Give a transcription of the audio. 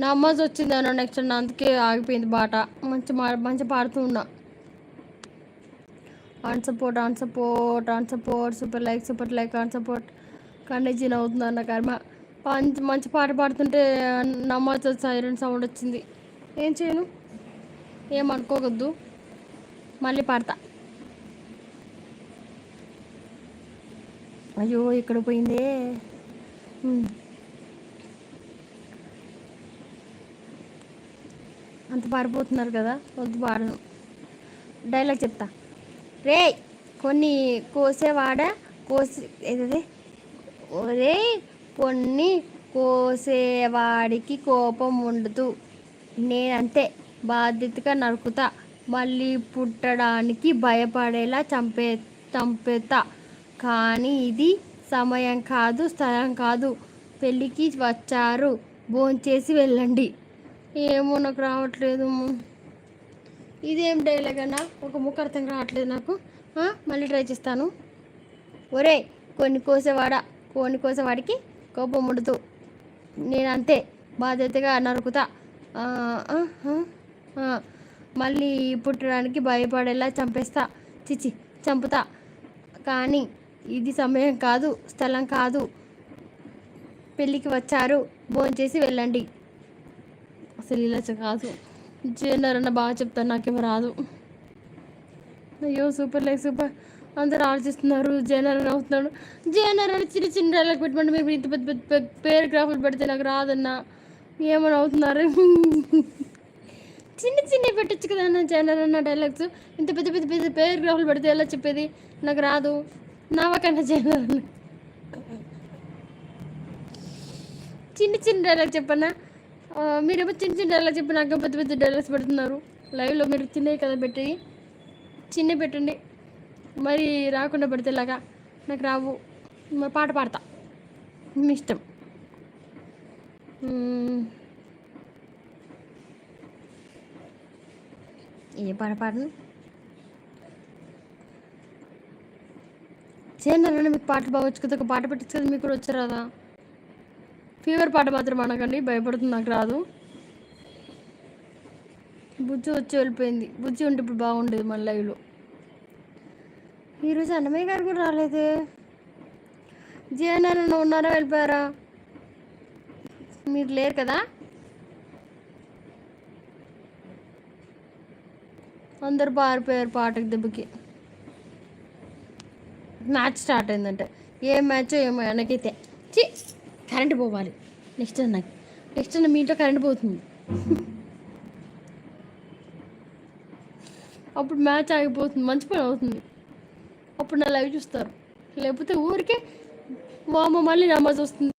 నమాజ్ వచ్చింది అన్న నెక్స్ట్ అందుకే ఆగిపోయింది బాట. మంచి పాడుతూ ఉన్నా. On support super like on support కానీ జీన్ అవుతుంది అన్న కర్మ. మంచి పాట పాడుతుంటే నమాజ్ సైరన్ సౌండ్ వచ్చింది. ఏం చేయను, ఏమనుకోవద్దు, మళ్ళీ పాడతా. అయ్యో ఇక్కడ పోయిందే. అంత పారిపోతున్నారు కదా, వద్దు పాడను. డైలాగ్ చెప్తా. రే కొన్ని కోసేవాడ ఏదది, ఒరే కొన్ని కోసేవాడికి కోపం ఉండదు, నేనంతే బాధ్యతగా నరుకుతా, మళ్ళీ పుట్టడానికి భయపడేలా చంపేతా. కానీ ఇది సమయం కాదు, స్థలం కాదు. పెళ్ళికి వచ్చారు, భోంచేసి వెళ్ళండి. ఏమో నాకు రావట్లేదు. ఇదేం డైలాగ్ అన్నా, ఒక ముక్క అర్థం రావట్లేదు నాకు. మళ్ళీ ట్రై చేస్తాను. ఒరే కొన్ని కోసేవాడికి కోపం ఉండదు, నేనంతే బాధ్యతగా నరుకుతా, మళ్ళీ పుట్టడానికి భయపడేలా చంపుతా. కానీ ఇది సమయం కాదు, స్థలం కాదు. పెళ్ళికి వచ్చారు, భోంచేసి వెళ్ళండి. అసలు ఇలా కాదు. జేనర్ అన్న బాగా చెప్తాను, నాకేమో రాదు. అయ్యో సూపర్ అందరూ ఆలోచిస్తున్నారు. జేనర్ అని అవుతున్నాడు. జేనర్ అని చిన్న డైలాగ్ పెట్టమంటే మీరు ఇంత పెద్ద పేరాగ్రాఫ్లు పెడితే నాకు రాదన్నా. ఏమని అవుతున్నారు? చిన్న పెట్టచ్చు కదా అన్న జేనర్ అన్న డైలాగ్స్. ఇంత పెద్ద పేరాగ్రాఫ్లు పెడితే ఎలా చెప్పేది? నాకు రాదు. నావకన్నా జేనర్ అన్న చిన్న డైలాగ్ చెప్పన్నా. మీరేమో చిన్న డైలాగ్ చెప్పి నాకు పెద్ద డైలాగ్స్ పెడుతున్నారు. లైవ్లో మీరు చిన్నవి కదా పెట్టండి. మరి రాకుండా పెడితే ఇలాగా నాకు రావు. మరి పాట పాడతా, మీ ఇష్టం. ఏ పాట పాడను? చేయండి, మీకు పాటలు బాగా వచ్చు కదా, ఒక పాట పెట్టచ్చు కదా, మీకు కూడా వచ్చారాదా? ఫీవర్ పాట మాత్రం అనకండి, భయపడుతుంది, నాకు రాదు. బుజ్జి వచ్చి వెళ్ళిపోయింది. బుజ్జి ఉంటే ఇప్పుడు బాగుండేది మన లైవ్లో. ఈరోజు అన్నమయ్య గారు కూడా రాలేదే. జేఎన్ఆర్ ఉన్నారా, వెళ్ళిపోయారా? మీరు లేరు కదా. అందరు పారిపోయారు పాటకి దెబ్బకి. మ్యాచ్ స్టార్ట్ అయిందంటే ఏ మ్యాచ్ ఏమో వెనకైతే కరెంట్ పోవాలి. నెక్స్ట్ అన్న మీ ఇంట్లో కరెంట్ పోతుంది. అప్పుడు మ్యాచ్ ఆగిపోతుంది, మంచి పని అవుతుంది. అప్పుడు నా లైవ్ చూస్తారు. లేకపోతే ఊరికే మా అమ్మ మళ్ళీ నమాజ్ వస్తుంది.